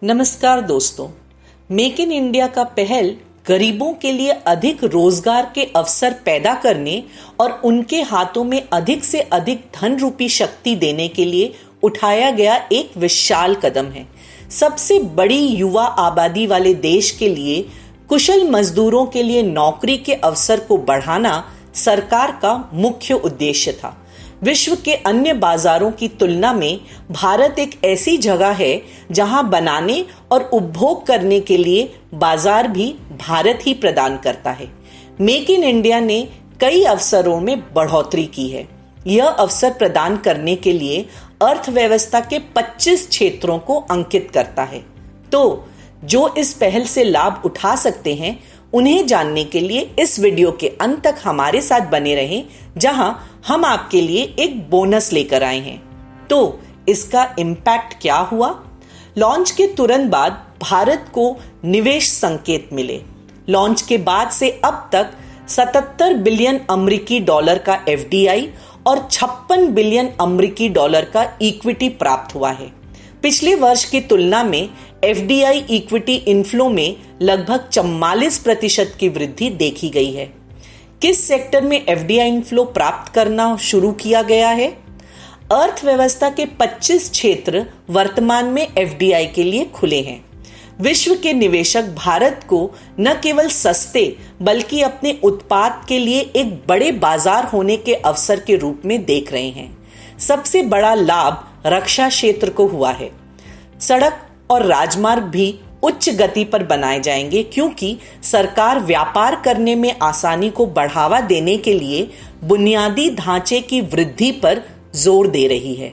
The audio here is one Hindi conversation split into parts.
नमस्कार दोस्तों, मेक इन इंडिया का पहल गरीबों के लिए अधिक रोजगार के अवसर पैदा करने और उनके हाथों में अधिक से अधिक धन रूपी शक्ति देने के लिए उठाया गया एक विशाल कदम है। सबसे बड़ी युवा आबादी वाले देश के लिए कुशल मजदूरों के लिए नौकरी के अवसर को बढ़ाना सरकार का मुख्य उद्देश्य था। विश्व के अन्य बाजारों की तुलना में भारत एक ऐसी जगह है जहां बनाने और उपभोग करने के लिए बाजार भी भारत ही प्रदान करता है। मेक इन इंडिया ने कई अवसरों में बढ़ोतरी की है। यह अवसर प्रदान करने के लिए अर्थव्यवस्था के 25 क्षेत्रों को अंकित करता है। तो जो इस पहल से लाभ उठा सकते हैं, उन्हें जानने के लिए इस वीडियो के अंत तक हमारे साथ बने रहें, जहां हम आपके लिए एक बोनस लेकर आए हैं। तो इसका इम्पैक्ट क्या हुआ? लॉन्च के तुरंत बाद भारत को निवेश संकेत मिले। लॉन्च के बाद से अब तक 77 बिलियन अमेरिकी डॉलर का एफडीआई और 56 बिलियन अमेरिकी डॉलर का इक्विटी प्राप्त हुआ है। पिछले वर्ष की तुलना में एफडीआई इक्विटी इनफ्लो में लगभग 44% की वृद्धि देखी गई है। किस सेक्टर में एफडीआई इनफ्लो प्राप्त करना शुरू किया गया है? अर्थव्यवस्था के 25 क्षेत्र वर्तमान में एफडीआई के लिए खुले हैं। विश्व के निवेशक भारत को न केवल सस्ते बल्कि अपने उत्पाद के लिए एक बड़े बाजार होने के अवसर के रूप में देख रहे हैं। सबसे बड़ा लाभ रक्षा क्षेत्र को हुआ है। सड़क और राजमार्ग भी उच्च गति पर बनाए जाएंगे, क्योंकि सरकार व्यापार करने में आसानी को बढ़ावा देने के लिए बुनियादी ढांचे की वृद्धि पर जोर दे रही है।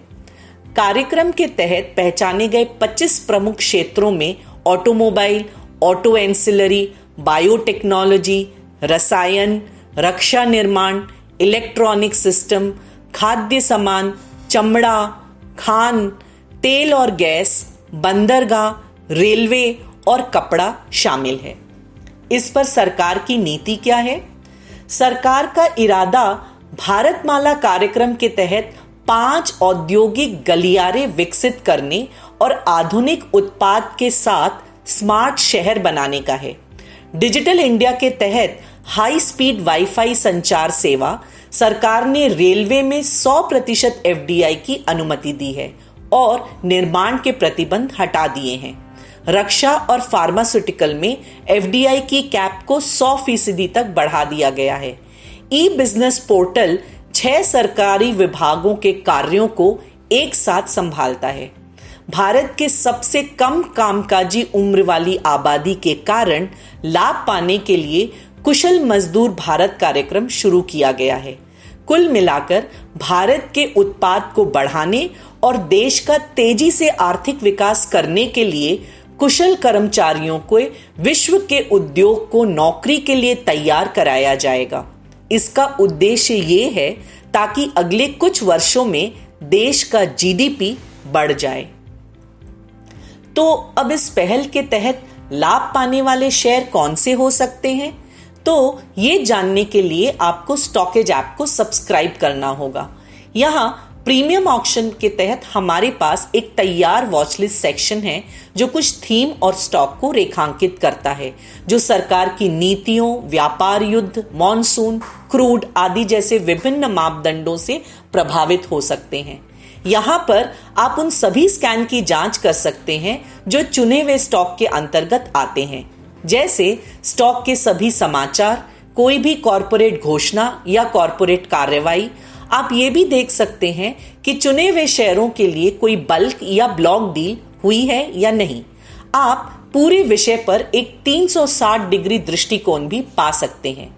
कार्यक्रम के तहत पहचाने गए 25 प्रमुख क्षेत्रों में ऑटोमोबाइल, ऑटो एंसिलरी, बायोटेक्नोलॉजी, रसायन, रक्षा निर्माण, इलेक्ट्रॉनिक सिस्टम, खाद्य सामान, चमड़ा, खान, तेल और गैस, बंदरगाह, रेलवे और कपड़ा शामिल है। इस पर सरकार की नीति क्या है? सरकार का इरादा भारतमाला कार्यक्रम के तहत 5 औद्योगिक गलियारे विकसित करने और आधुनिक उत्पाद के साथ स्मार्ट शहर बनाने का है। डिजिटल इंडिया के तहत हाई स्पीड वाईफाई संचार सेवा सरकार ने रेलवे में 100% एफडीआई की अनुमति दी है और निर्माण के प्रतिबंध हटा दिए हैं। रक्षा और फार्मास्यूटिकल में एफडीआई की कैप को 100% तक बढ़ा दिया गया है। ई बिजनेस पोर्टल 6 सरकारी विभागों के कार्यों को एक साथ संभालता है। भारत के सबसे कम कामकाजी उम्र वाली आबादी के कारण लाभ पाने के लिए कुशल मजदूर भारत कार्यक्रम शुरू किया गया है। कुल मिलाकर भारत के उत्पाद को बढ़ाने और देश का तेजी से आर्थिक विकास करने के लिए कुशल कर्मचारियों को विश्व के उद्योग को नौकरी के लिए तैयार कराया जाएगा। इसका उद्देश्य ये है ताकि अगले कुछ वर्षों में देश का जीडीपी बढ़ जाए। तो अब इस पहल के तहत लाभ पाने वाले शेयर कौन से हो सकते हैं? तो ये जानने के लिए आपको स्टॉकेज ऐप को सब्सक्राइब करना होगा। यहाँ प्रीमियम ऑक्शन के तहत हमारे पास एक तैयार वॉचलिस्ट सेक्शन है, जो कुछ थीम और स्टॉक को रेखांकित करता है, जो सरकार की नीतियों, व्यापार युद्ध, मॉनसून, क्रूड आदि जैसे विभिन्न मापदंडों से प्रभावित हो सकते हैं। यहाँ पर आप उन सभी स्कैन की जांच कर सकते हैं जो चुने हुए स्टॉक के अंतर्गत आते हैं, जैसे स्टॉक के सभी समाचार, कोई भी कॉरपोरेट घोषणा या कॉरपोरेट कार्रवाई। आप ये भी देख सकते हैं कि चुने हुए शेयरों के लिए कोई बल्क या ब्लॉक डील हुई है या नहीं। आप पूरे विषय पर एक 360 डिग्री दृष्टिकोण भी पा सकते हैं।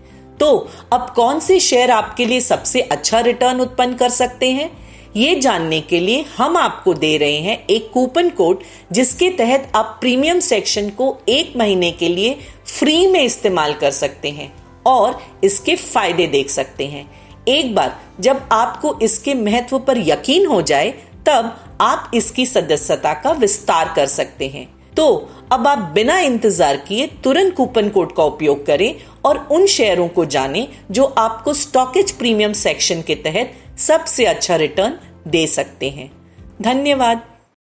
तो अब कौन से शेयर आपके लिए सबसे अच्छा रिटर्न उत्पन्न कर सकते हैं, ये जानने के लिए हम आपको दे रहे हैं एक कूपन कोड, जिसके तहत आप प्रीमियम सेक्शन को 1 महीने के लिए फ्री में इस्तेमाल कर सकते हैं और इसके फायदे देख सकते हैं। एक बार जब आपको इसके महत्व पर यकीन हो जाए, तब आप इसकी सदस्यता का विस्तार कर सकते हैं। तो अब आप बिना इंतजार किए तुरंत कूपन कोड का उपयोग करें और उन शेयरों को जानें जो आपको स्टॉकेज प्रीमियम सेक्शन के तहत सबसे अच्छा रिटर्न दे सकते हैं। धन्यवाद।